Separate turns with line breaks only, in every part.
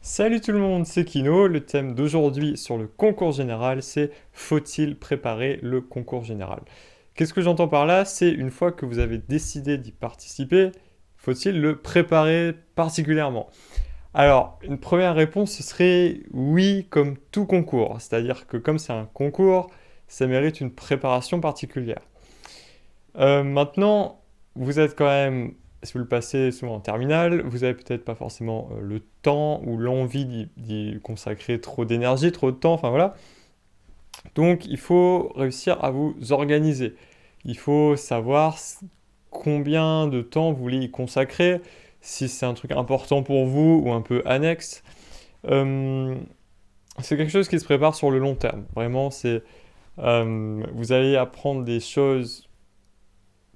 Salut tout le monde, c'est Kino. Le thème d'aujourd'hui sur le concours général, c'est faut-il préparer le concours général? Qu'est-ce que j'entends par là? C'est une fois que vous avez décidé d'y participer, faut-il le préparer particulièrement? Alors, une première réponse, ce serait oui, comme tout concours. C'est-à-dire que comme c'est un concours, ça mérite une préparation particulière. Maintenant, vous êtes quand même, si vous le passez souvent en terminale, vous avez peut-être pas forcément le temps ou l'envie d'y consacrer trop d'énergie, trop de temps, enfin voilà. Donc il faut réussir à vous organiser. Il faut savoir combien de temps vous voulez y consacrer, si c'est un truc important pour vous ou un peu annexe. Euh, c'est quelque chose qui se prépare sur le long terme. Vraiment, vous allez apprendre des choses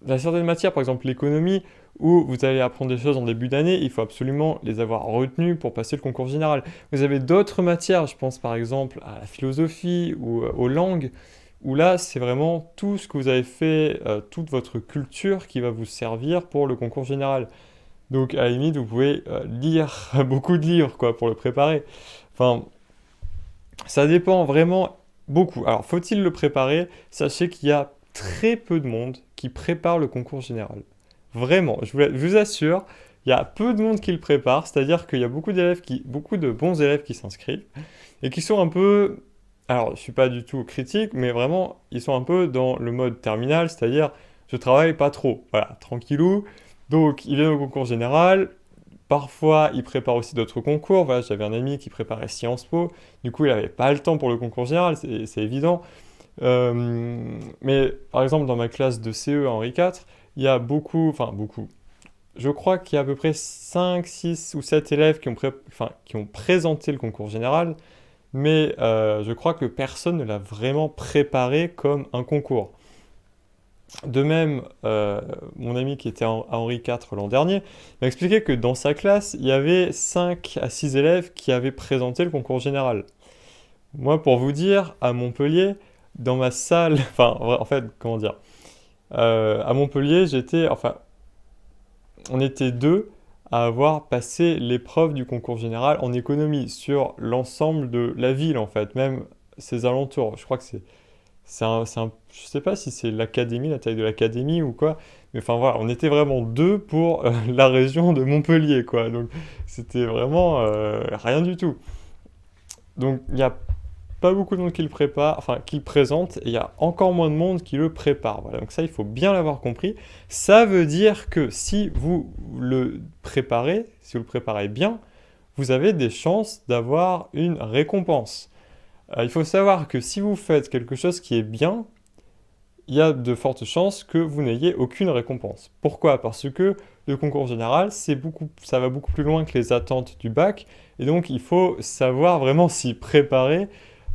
dans certaines matières, par exemple l'économie, où vous allez apprendre des choses en début d'année, il faut absolument les avoir retenues pour passer le concours général. Vous avez d'autres matières, je pense par exemple à la philosophie ou aux langues, où là c'est vraiment tout ce que vous avez fait, toute votre culture qui va vous servir pour le concours général. Donc à la limite, vous pouvez lire beaucoup de livres quoi, pour le préparer. Enfin, ça dépend vraiment beaucoup. Alors faut-il le préparer? Sachez qu'il y a très peu de monde qui prépare le concours général. Vraiment, je vous assure, il y a peu de monde qui le prépare, c'est-à-dire qu'il y a beaucoup de bons élèves qui s'inscrivent et qui sont un peu, alors je suis pas du tout critique, mais vraiment, ils sont un peu dans le mode terminal, c'est-à-dire je travaille pas trop, voilà, tranquillou. Donc ils viennent au concours général, parfois ils préparent aussi d'autres concours, voilà, j'avais un ami qui préparait Sciences Po, du coup il n'avait pas le temps pour le concours général, c'est évident. Mais par exemple, dans ma classe de CE à Henri IV, il y a beaucoup, enfin beaucoup, je crois qu'il y a à peu près 5, 6 ou 7 élèves qui ont présenté le concours général, mais je crois que personne ne l'a vraiment préparé comme un concours. De même, mon ami qui était à Henri IV l'an dernier m'a expliqué que dans sa classe, il y avait 5 à 6 élèves qui avaient présenté le concours général. Moi, pour vous dire, à Montpellier, dans ma salle, enfin, en fait, comment dire, à Montpellier, on était deux à avoir passé l'épreuve du concours général en économie sur l'ensemble de la ville, en fait, même ses alentours. Je crois que je sais pas si c'est l'académie, la taille de l'académie ou quoi, mais enfin voilà, on était vraiment deux pour la région de Montpellier, quoi. Donc c'était vraiment rien du tout. Donc il y a pas beaucoup de monde qui le prépare, enfin qui le présente, et il y a encore moins de monde qui le prépare. Voilà, donc ça, il faut bien l'avoir compris. Ça veut dire que si vous le préparez, si vous le préparez bien, vous avez des chances d'avoir une récompense. Il faut savoir que si vous faites quelque chose qui est bien, il y a de fortes chances que vous n'ayez aucune récompense. Pourquoi? Parce que le concours général, ça va beaucoup plus loin que les attentes du bac, et donc il faut savoir vraiment s'y préparer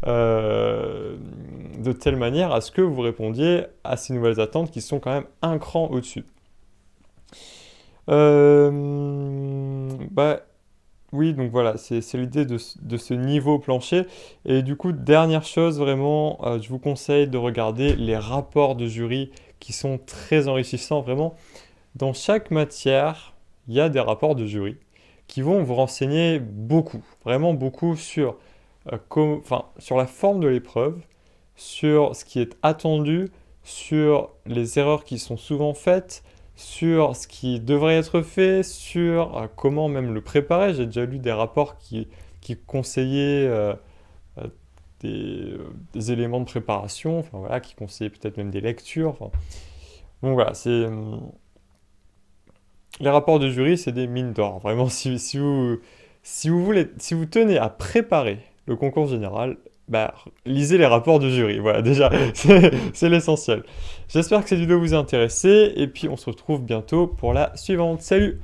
de telle manière à ce que vous répondiez à ces nouvelles attentes qui sont quand même un cran au-dessus. Bah, oui, donc voilà, c'est l'idée de ce niveau plancher. Et du coup, dernière chose, vraiment, je vous conseille de regarder les rapports de jury qui sont très enrichissants. Vraiment, dans chaque matière, il y a des rapports de jury qui vont vous renseigner beaucoup, vraiment beaucoup sur, sur la forme de l'épreuve, sur ce qui est attendu, sur les erreurs qui sont souvent faites, sur ce qui devrait être fait, sur comment même le préparer. J'ai déjà lu des rapports qui conseillaient euh, des éléments de préparation, enfin voilà, qui conseillaient peut-être même des lectures. Enfin, donc voilà, les rapports de jury, c'est des mines d'or. Vraiment, si vous tenez à préparer le concours général, bah, lisez les rapports de jury. Voilà, déjà, c'est l'essentiel. J'espère que cette vidéo vous a intéressé et puis on se retrouve bientôt pour la suivante. Salut!